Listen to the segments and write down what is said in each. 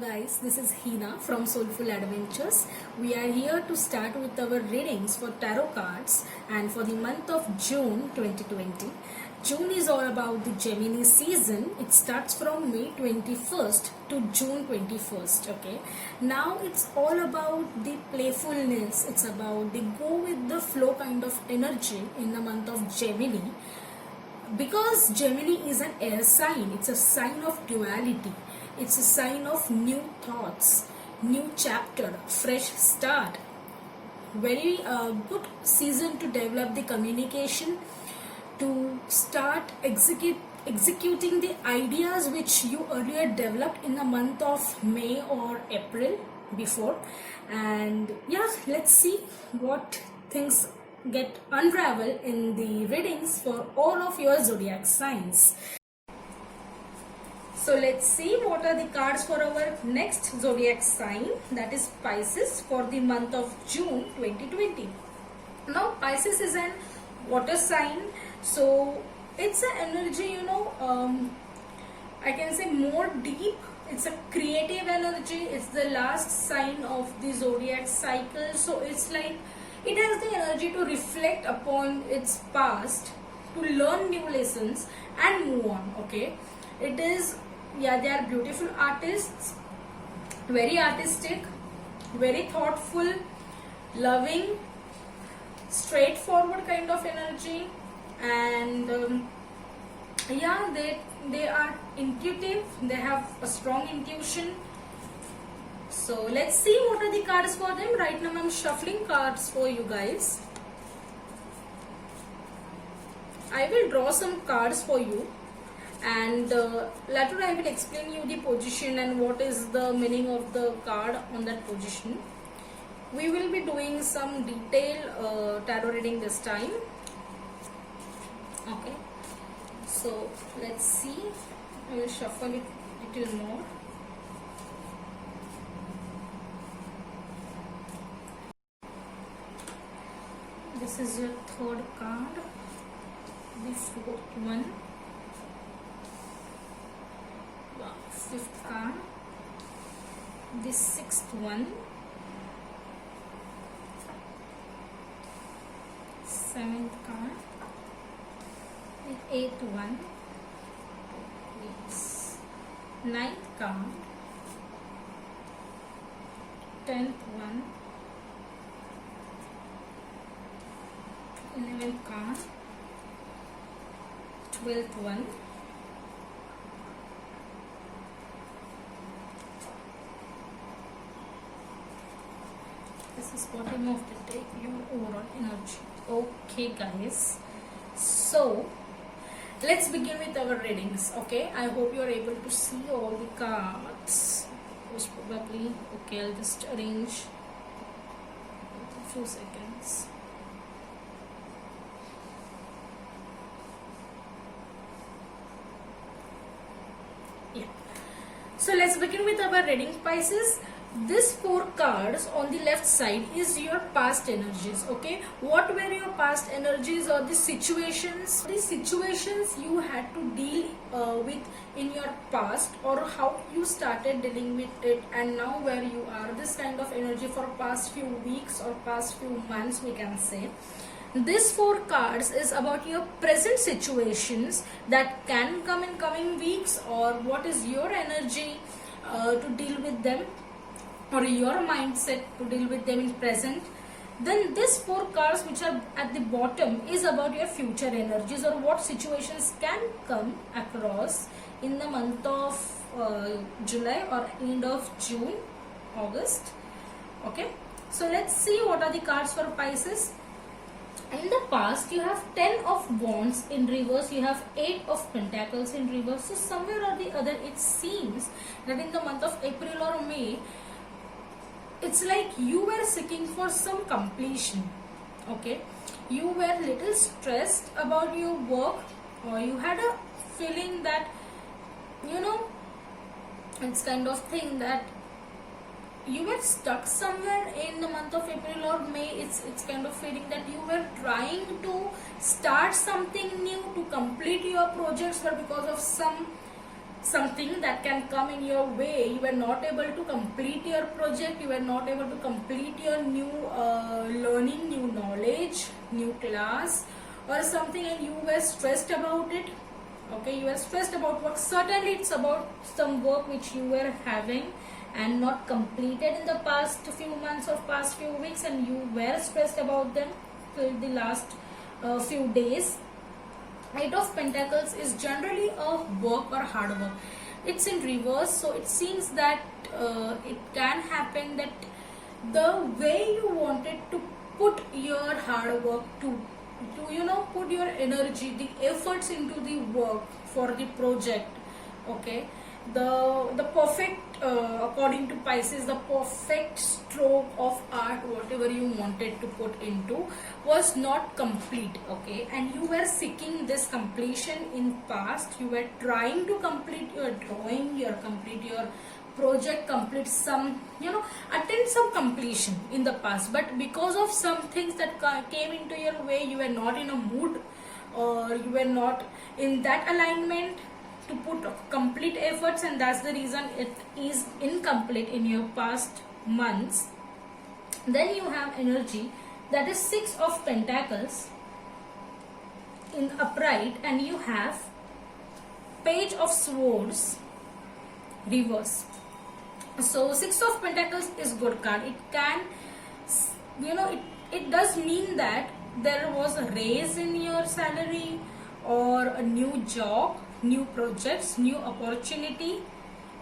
Guys, this is Hina from Soulful Adventures. We are here to start with our readings for tarot cards and for the month of June 2020. June is all about the Gemini season. It starts from May 21st to June 21st. Okay, now it's all about the playfulness, it's about the go with the flow kind of energy in the month of Gemini. Because Gemini is an air sign, it's a sign of duality, it's a sign of new thoughts, new chapter, fresh start. Very good season to develop the communication, to start executing the ideas which you earlier developed in the month of May or April before. And yeah, let's see what things get unravel in the readings for all of your zodiac signs. So let's see what are the cards for our next zodiac sign, that is Pisces, for the month of June 2020. Now Pisces is an water sign, so it's an energy, I can say more deep. It's a creative energy. It's the last sign of the zodiac cycle, so it's like it has the energy to reflect upon its past, to learn new lessons and move on. Okay, it is, yeah, they are beautiful artists, very artistic, very thoughtful, loving, straightforward kind of energy. And yeah, they are intuitive, they have a strong intuition. So let's see what are the cards for them. Right now I'm shuffling cards for you guys. I will draw some cards for you, and later I will explain you the position and what is the meaning of the card on that position. We will be doing some detailed tarot reading this time. Okay, so let's see. I will shuffle it a little more. This is your third card, the fourth one, fifth card, the sixth one, seventh card, the eighth one, yes, ninth card, 10th one, 11th card, 12th one, this is bottom of the deck, your overall energy. Okay guys, so let's begin with our readings. Okay, I hope you are able to see all the cards. Most probably. Okay, I'll just arrange a few seconds. Yeah, so let's begin with our reading, Pisces. These four cards on the left side is your past energies. Okay, what were your past energies, or the situations you had to deal with in your past, or how you started dealing with it and now where you are. This kind of energy for past few weeks or past few months, we can say. This four cards is about your present situations that can come in coming weeks, or what is your energy to deal with them, or your mindset to deal with them in present. Then these four cards which are at the bottom is about your future energies, or what situations can come across in the month of July or end of June, August. Okay, so let's see what are the cards for Pisces. In the past, you have 10 of Wands in reverse, you have 8 of Pentacles in reverse. So somewhere or the other, it seems that in the month of April or May, it's like you were seeking for some completion. Okay, you were little stressed about your work, or you had a feeling that, it's kind of thing that you were stuck somewhere in the month of April or May. It's kind of feeling that you were trying to start something new, to complete your projects, but because of some something that can come in your way. You were not able to complete your project, you were not able to complete your new learning, new knowledge, new class or something, and you were stressed about it. Okay, you were stressed about work. Certainly it's about some work which you were having and not completed in the past few months or past few weeks, and you were stressed about them till the last few days. Eight of Pentacles is generally a work or hard work. It's in reverse, so it seems that it can happen that the way you wanted to put your hard work to put your energy, the efforts into the work for the project. Okay, the perfect according to Pisces, the perfect stroke of art, whatever you wanted to put into, was not complete. Okay, and you were seeking this completion in past. You were trying to complete your drawing, complete your project, complete some, attain some completion in the past, but because of some things that came into your way, you were not in a mood, or you were not in that alignment to put complete efforts, and that's the reason it is incomplete in your past months. Then you have energy that is Six of Pentacles in upright, and you have Page of Swords reverse. So Six of Pentacles is good card. It can, it does mean that there was a raise in your salary, or a new job, new projects, new opportunity.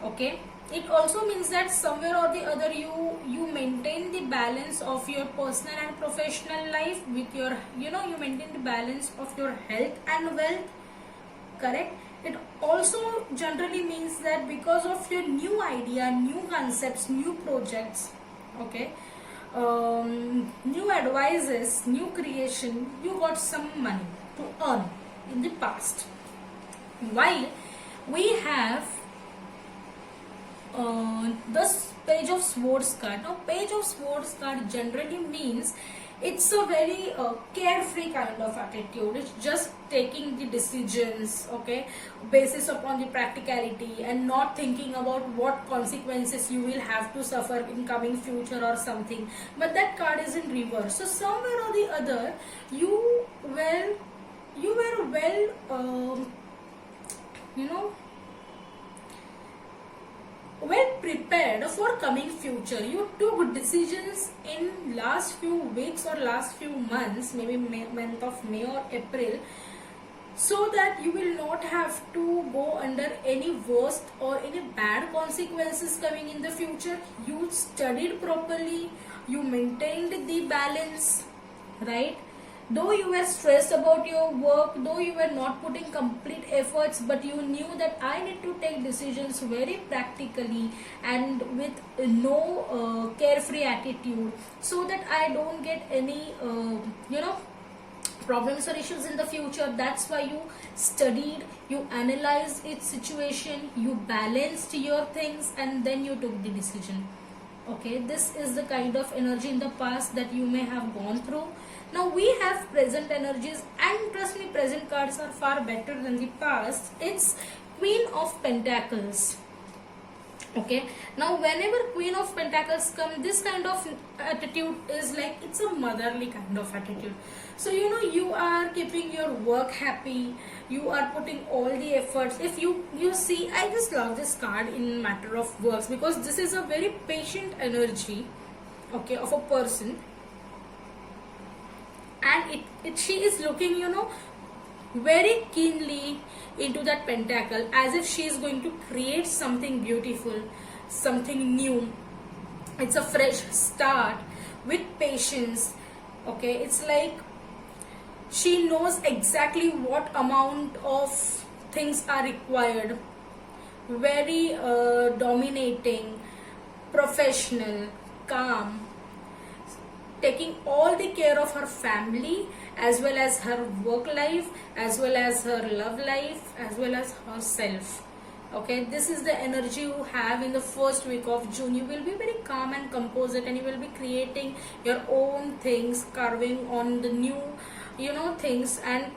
Okay, it also means that somewhere or the other you maintain the balance of your personal and professional life with your, you maintain the balance of your health and wealth. Correct. It also generally means that because of your new idea, new concepts, new projects, okay, new advices, new creation, you got some money to earn in the past. While we have this Page of Swords card. Now, Page of Swords card generally means it's a very carefree kind of attitude. It's just taking the decisions, okay, basis upon the practicality, and not thinking about what consequences you will have to suffer in coming future or something. But that card is in reverse. So somewhere or the other, you were well prepared for coming future. You took decisions in last few weeks or last few months, maybe month of May or April, so that you will not have to go under any worst or any bad consequences coming in the future. You studied properly, you maintained the balance, right? Though you were stressed about your work, though you were not putting complete efforts, but you knew that I need to take decisions very practically and with no carefree attitude, so that I don't get any problems or issues in the future. That's why you studied, you analyzed its situation, you balanced your things, and then you took the decision. Okay, this is the kind of energy in the past that you may have gone through. Now we have present energies, and trust me, present cards are far better than the past. It's Queen of Pentacles. Okay, now whenever Queen of Pentacles come, this kind of attitude is like, it's a motherly kind of attitude. So you are keeping your work happy, you are putting all the efforts. If you see, I just love this card in matter of works, because this is a very patient energy, okay, of a person, and she is looking very keenly into that pentacle, as if she is going to create something beautiful, something new. It's a fresh start with patience. Okay, it's like she knows exactly what amount of things are required. Very dominating, professional, calm, taking all the care of her family, as well as her work life, as well as her love life, as well as herself. Okay, this is the energy you have in the first week of June. You will be very calm and composed, and you will be creating your own things, carving on the new things, and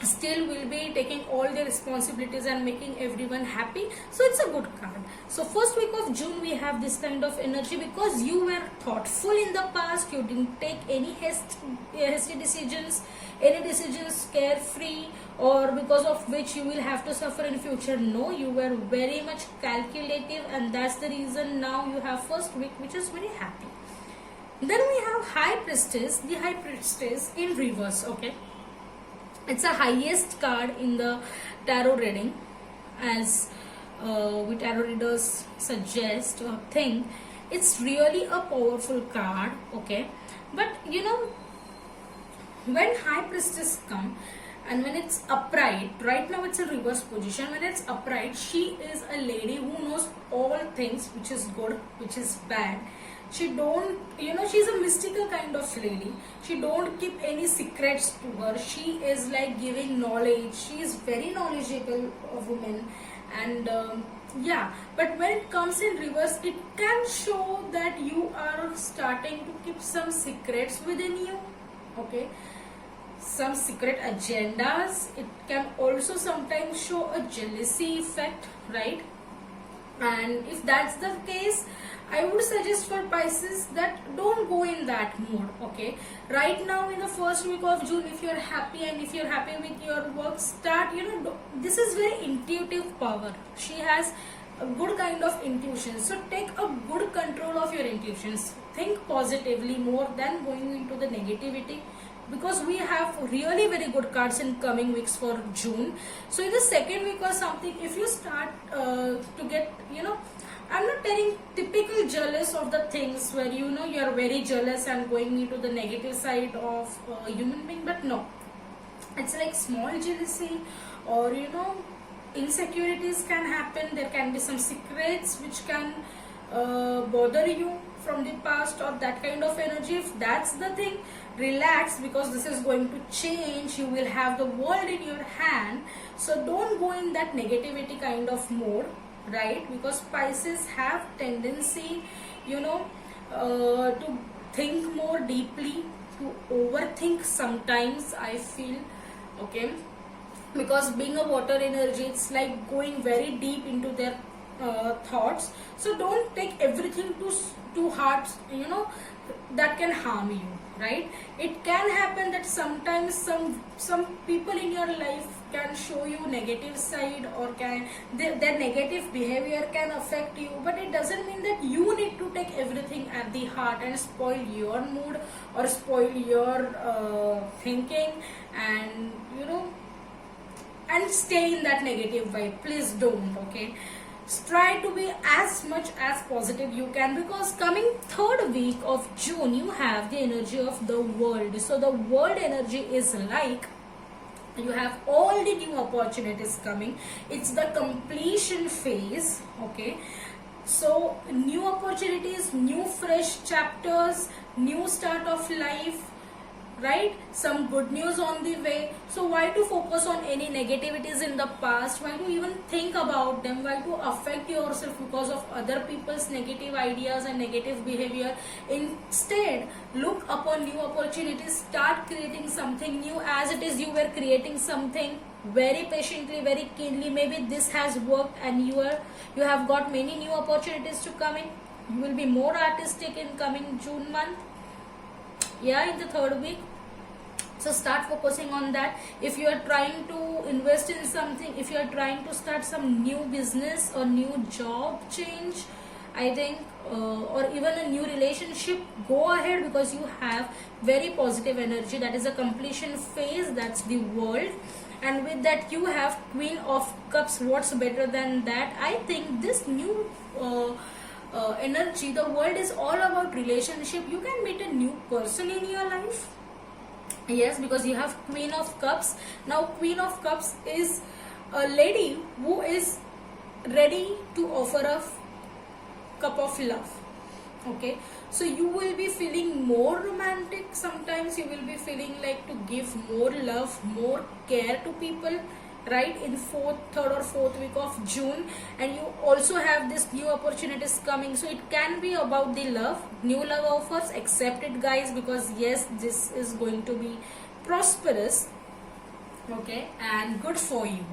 still will be taking all the responsibilities and making everyone happy. So it's a good card. So first week of June we have this kind of energy because you were thoughtful in the past, you didn't take any hasty decisions, any decisions carefree, or because of which you will have to suffer in future. No, you were very much calculative, and that's the reason now you have first week, which is very happy. Then we have High Priestess, the High Priestess in reverse. Okay, it's a highest card in the tarot reading, as we tarot readers suggest or think. It's really a powerful card. Okay, but you know, when High Priestess come and when it's upright, right now it's a reverse position. When it's upright, she is a lady who knows all things, which is good, which is bad. She don't, you know, she's a mystical kind of lady. She don't keep any secrets to her. She is like giving knowledge. She is very knowledgeable woman. And yeah, but when it comes in reverse, it can show that you are starting to keep some secrets within you. Okay, some secret agendas. It can also sometimes show a jealousy effect, right? And if that's the case, I would suggest for Pisces that don't go in that mood. Okay, right now in the first week of June, if you're happy and if you're happy with your work, start, you know, this is very intuitive power. She has a good kind of intuition, so take a good control of your intuitions. Think positively more than going into the negativity, because we have really very good cards in coming weeks for June. So in the second week or something, if you start to get, you know, I'm not telling typical jealous of the things where, you know, you are very jealous and going into the negative side of a human being, but no, it's like small jealousy, or you know, insecurities can happen. There can be some secrets which can bother you from the past, or that kind of energy. If that's the thing, relax, because this is going to change. You will have the world in your hand, so don't go in that negativity kind of mode, right? Because Pisces have tendency, you know, to think more deeply, to overthink sometimes, I feel. Okay, because being a water energy, it's like going very deep into their thoughts. So don't take everything to heart, you know, that can harm you, right? It can happen that sometimes some people in your life can show you negative side, or can their negative behavior can affect you, but it doesn't mean that you need to take everything at the heart and spoil your mood or spoil your thinking, and you know, and stay in that negative vibe. Please don't. Okay, try to be as much as positive you can, because coming third week of June you have the energy of the world. So the world energy is like, you have all the new opportunities coming. It's the completion phase. Okay, so new opportunities, new fresh chapters, new start of life, right? Some good news on the way. So why to focus on any negativities in the past? Why to even think about them? Why to affect yourself because of other people's negative ideas and negative behavior? Instead, look upon new opportunities. Start creating something new, as it is you were creating something very patiently, very keenly. Maybe this has worked and you have got many new opportunities to come in. You will be more artistic in coming June month, yeah, in the third week. So start focusing on that. If you are trying to invest in something, if you are trying to start some new business or new job change, I think, or even a new relationship, go ahead, because you have very positive energy. That is a completion phase. That's the world. And with that you have Queen of Cups. What's better than that? I think this new energy, the world is all about relationship. You can meet a new person in your life. Yes, because you have Queen of Cups. Now Queen of Cups is a lady who is ready to offer a cup of love. Okay, so you will be feeling more romantic. Sometimes you will be feeling like to give more love, more care to people, right? In third or fourth week of June. And you also have this new opportunities coming, so it can be about the love, new love offers. Accept it, guys, because yes, this is going to be prosperous. okay, and good for you.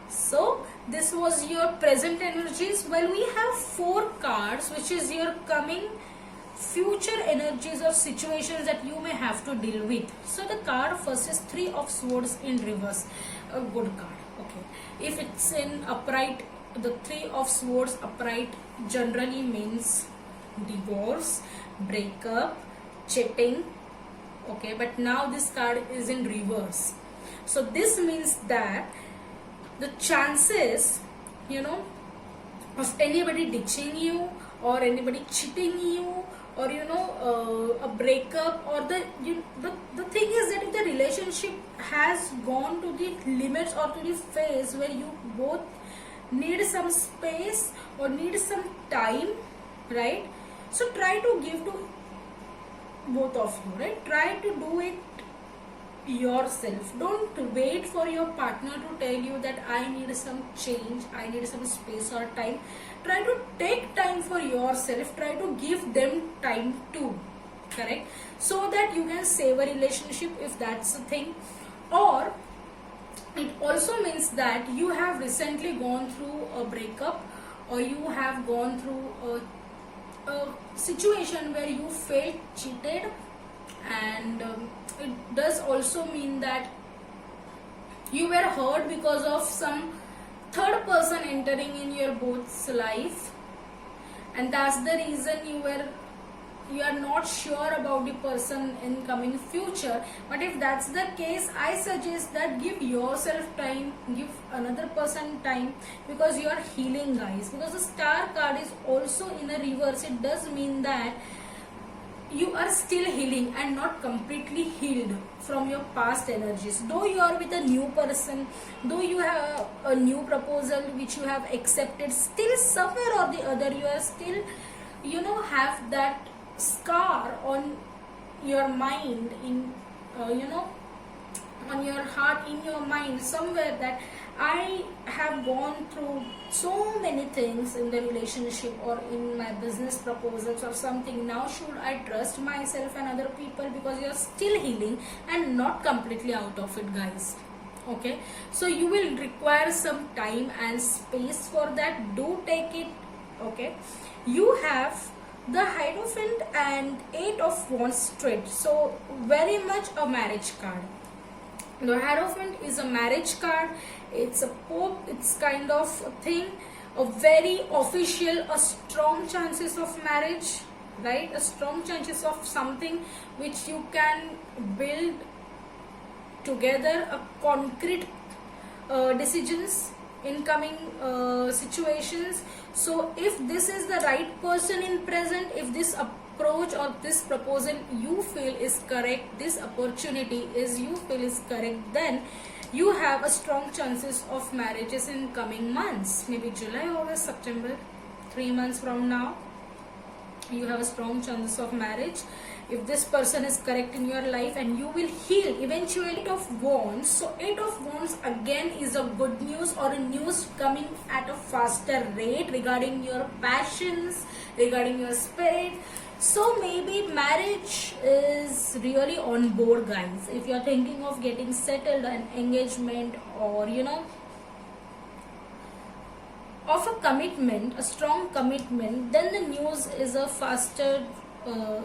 So this was your present energies. Well, we have 4 cards, which is your coming future energies or situations that you may have to deal with. So the card first is 3 of swords in reverse, a good card. Okay, if it's in upright, the 3 of swords upright generally means divorce, breakup, cheating. Okay, but now this card is in reverse, so this means that the chances, you know, of anybody ditching you or anybody cheating you, or you know, a breakup, or the thing is that if the relationship has gone to the limits or to the phase where you both need some space or need some time, right? So try to give to both of you, right? Try to do it yourself. Don't wait for your partner to tell you that I need some change, I need some space or time. Try to take time for yourself. Try to give them time too, correct? So that you can save a relationship, if that's the thing. Or it also means that you have recently gone through a breakup, or you have gone through a situation where you felt cheated, and it does also mean that you were hurt because of some third person entering in your both's life, and that's the reason you are not sure about the person in coming future. But if that's the case, I suggest that give yourself time, give another person time, because you are healing, guys. Because the star card is also in a reverse, it does mean that you are still healing and not completely healed from your past energies. Though you are with a new person, though you have a new proposal which you have accepted, still somewhere or the other you are still, you know, have that scar on your mind, in you know, on your heart, in your mind somewhere, that I have gone through so many things in the relationship or in my business proposals or something. Now should I trust myself and other people? Because you are still healing and not completely out of it, guys. Okay, so you will require some time and space for that. Do take it. Okay, you have the Hierophant and 8 of Wands straight, so very much a marriage card. The Hierophant is a marriage card. It's a pope. It's kind of a thing, a very official, a strong chances of marriage, right? A strong chances of something which you can build together, a concrete decisions in coming situations. So if this is the right person in present, if this approach or this proposal you feel is correct, this opportunity is you feel is correct, then you have a strong chances of marriages in coming months. Maybe July, August, September, 3 months from now, you have a strong chances of marriage if this person is correct in your life, and you will heal eventually. 8 of Wands, so 8 of Wands again is a good news, or a news coming at a faster rate regarding your passions, regarding your spirit. So maybe marriage is really on board, guys. If you are thinking of getting settled, an engagement, or you know, of a commitment, a strong commitment, then the news is a faster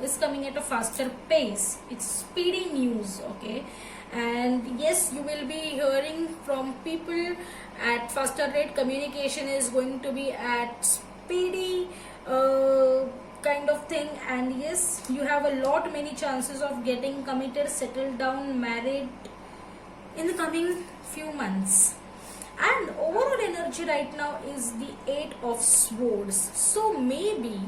is coming at a faster pace. It's speedy news, okay? And yes, you will be hearing from people at faster rate. Communication is going to be at speedy kind of thing, and yes, you have a lot many chances of getting committed, settled down, married in the coming few months. And overall energy right now is the 8 of Swords. So maybe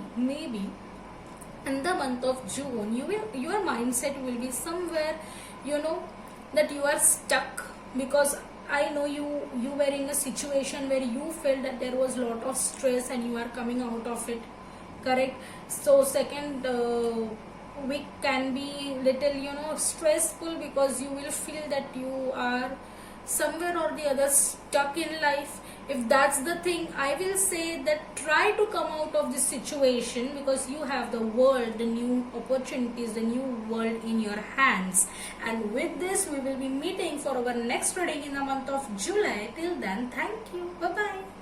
in the month of June, your mindset will be somewhere, you know, that you are stuck, because I know you were in a situation where you felt that there was a lot of stress and you are coming out of it, correct? So second week can be little, you know, stressful, because you will feel that you are somewhere or the other stuck in life. If that's the thing, I will say that try to come out of this situation, because you have the world, the new opportunities, the new world in your hands. And with this, we will be meeting for our next reading in the month of July. Till then, thank you. Bye bye.